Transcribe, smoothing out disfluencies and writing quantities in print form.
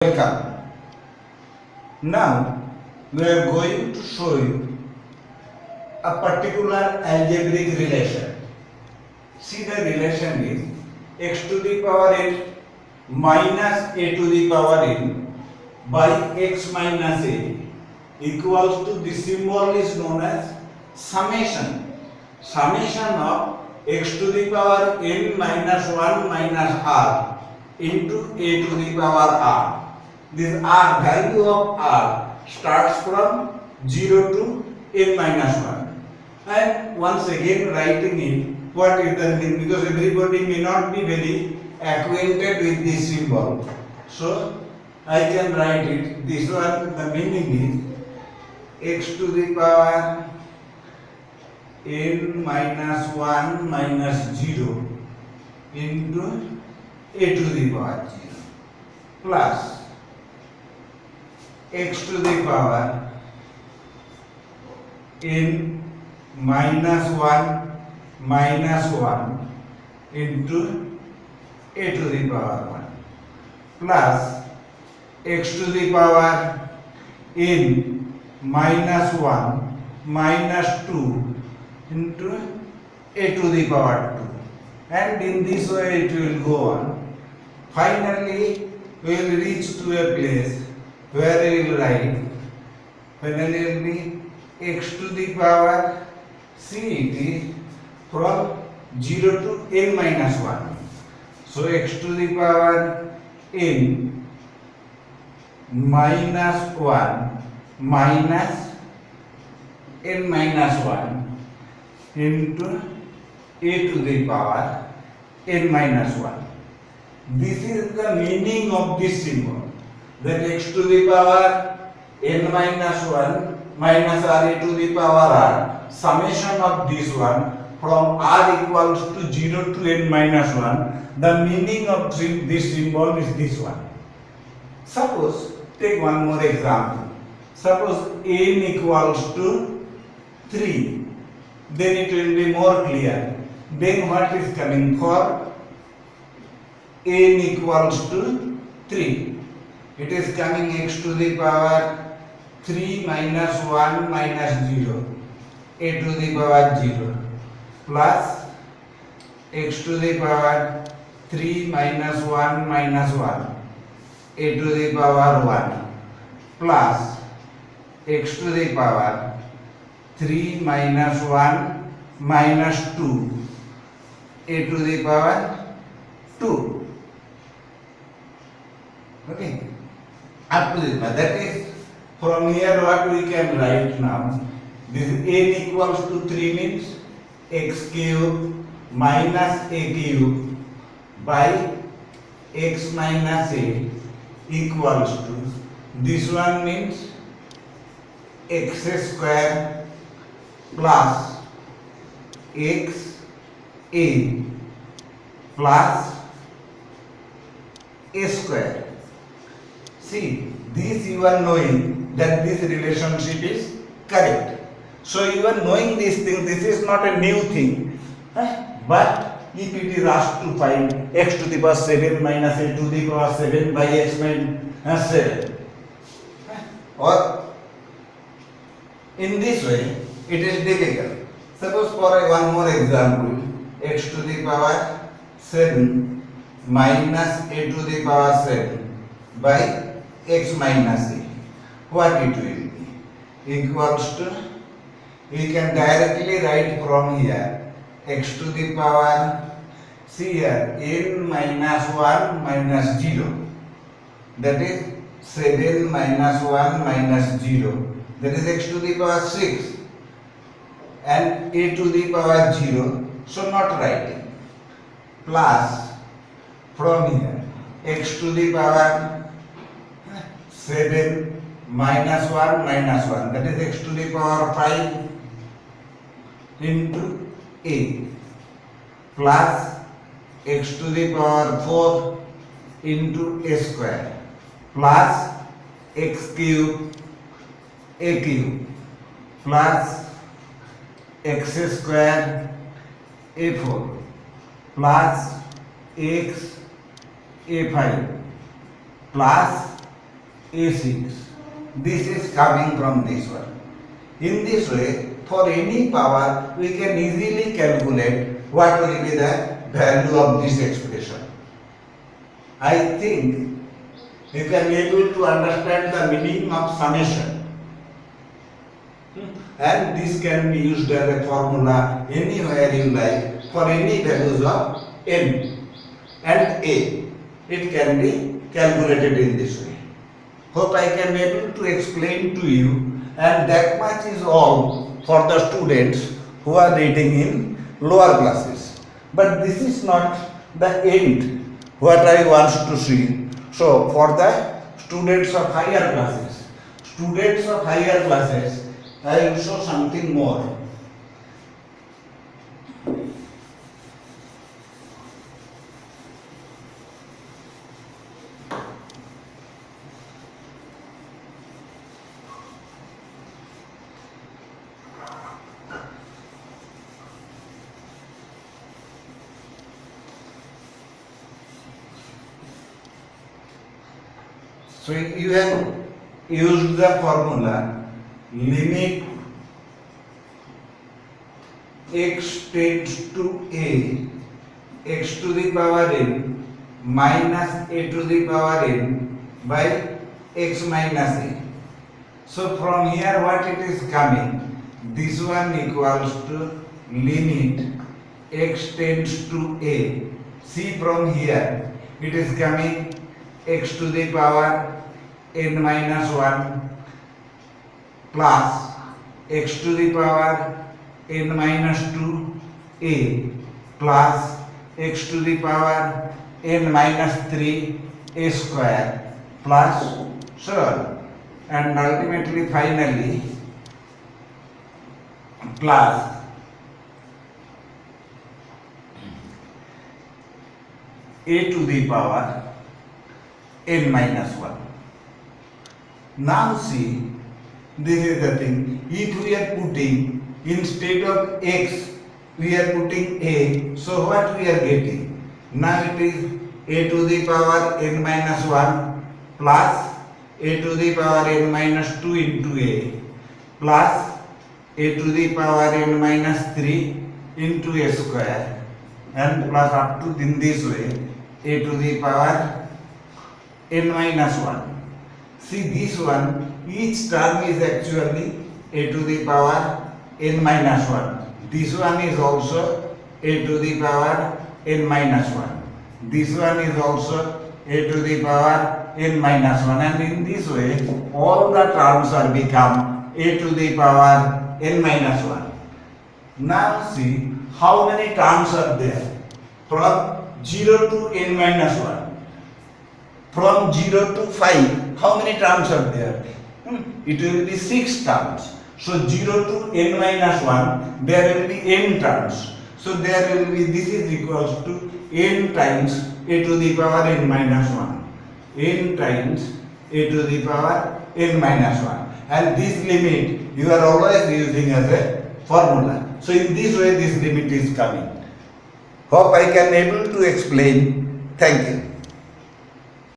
Welcome. Now we are going to show you a particular algebraic relation. See, the relation is x to the power n minus a to the power n by x minus a equals to, the symbol is known as summation. Summation of x to the power n minus 1 minus r into a to the power r. This r, value of r starts from 0 to n minus 1, and once again writing it, what is the meaning, because everybody may not be very acquainted with this symbol, so I can write it. This one, the meaning is x to the power n minus 1 minus 0 into a to the power 0 plus x to the power n minus 1 minus 1 into a to the power 1 plus x to the power n minus 1 minus 2 into a to the power 2, and in this way it will go on. Finally we will reach to a place where we will write, finally will be x to the power, see, it is from 0 to n minus 1. So x to the power n minus 1 minus n minus 1 into a to the power n minus 1. This is the meaning of this symbol, that x to the power n minus 1 minus r a to the power r, summation of this one from r equals to 0 to n minus 1, the meaning of this symbol is this one. Suppose, take one more example. Suppose n equals to 3, then it will be more clear. Then what is coming for n equals to 3? It is coming x to the power 3 minus 1 minus 0 a to the power 0 plus x to the power 3 minus 1 minus 1 a to the power 1 plus x to the power 3 minus 1 minus 2 a to the power 2. Okay, up to this much. That is, from here what we can write now, this n equals to 3 means x cube minus a cube by x minus a equals to, this one means x square plus x a plus a square. See, this you are knowing that this relationship is correct. So you are knowing these things, this is not a new thing. But if it is asked to find x to the power 7 minus a to the power 7 by x minus 7, or in this way, it is difficult. Suppose for one more example, x to the power 7 minus a to the power 7 by x minus a, what it will be? Equals to, we can directly write from here, x to the power, see here, n minus 1 minus 0, that is 7 minus 1 minus 0, that is x to the power 6, and a to the power 0, so not writing, plus from here, x to the power 7 minus 1 minus 1, that is x to the power 5 into a, plus x to the power 4 into a square, plus x cube a cube, plus x square a4, plus x a5 plus A6. This is coming from this one. In this way, for any power, we can easily calculate what will be the value of this expression. I think you can be able to understand the meaning of summation. And this can be used as a formula anywhere you like for any values of n and a. It can be calculated in this way. Hope I can be able to explain to you, and that much is all for the students who are reading in lower classes. But this is not the end what I want to see. So for the students of higher classes, I will show something more. So you have used the formula limit x tends to a, x to the power n minus a to the power n by x minus a. So from here what it is coming, this one equals to limit x tends to a. See from here it is coming x to the power n minus 1 plus x to the power n minus 2 a plus x to the power n minus 3 a square plus so on, and ultimately finally plus a to the power n minus 1. Now see, this is the thing. If we are putting instead of x, we are putting a. So what we are getting? Now it is a to the power n minus 1 plus a to the power n minus 2 into a plus a to the power n minus 3 into a square and plus up to in this way a to the power n minus 1. See this one, each term is actually a to the power n minus 1. This one is also a to the power n minus 1. This one is also a to the power n minus 1. And in this way, all the terms are become a to the power n minus 1. Now see how many terms are there from 0 to n minus 1. From 0 to 5, how many terms are there? It will be 6 terms. So 0 to n minus 1, there will be n terms. So there will be, this is equals to n times a to the power n minus 1. N times a to the power n minus 1. And this limit you are always using as a formula. So in this way this limit is coming. Hope I can able to explain. Thank you.